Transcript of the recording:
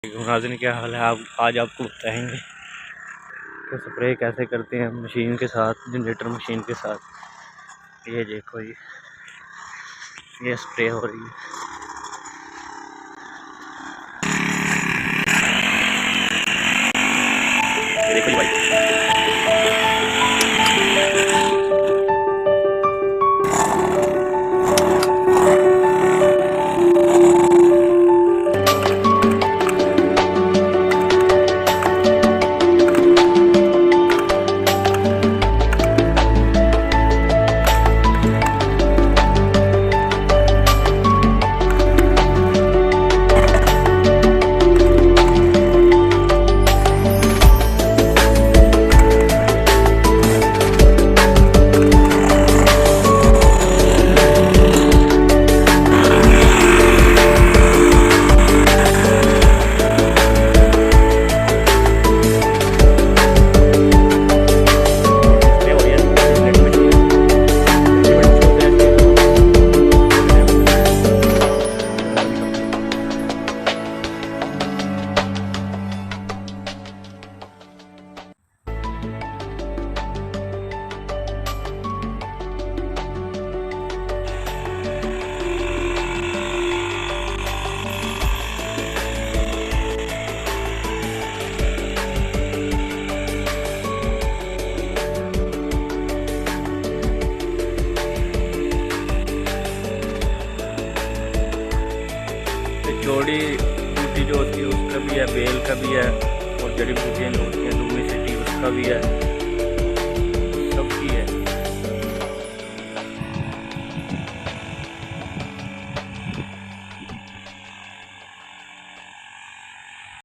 नाज़रीन क्या हाल है। आप आज आपको बताएंगे कि स्प्रे कैसे करते हैं मशीन के साथ, जनरेटर मशीन के साथ। ये देखो ये स्प्रे हो रही है। देखो भाई जोड़ी बूटी जो होती है उसका भी है, बेल का भी है, और जड़ी बूटियाँ जो होती हैं डूमी सिटी उसका भी है, सबकी है।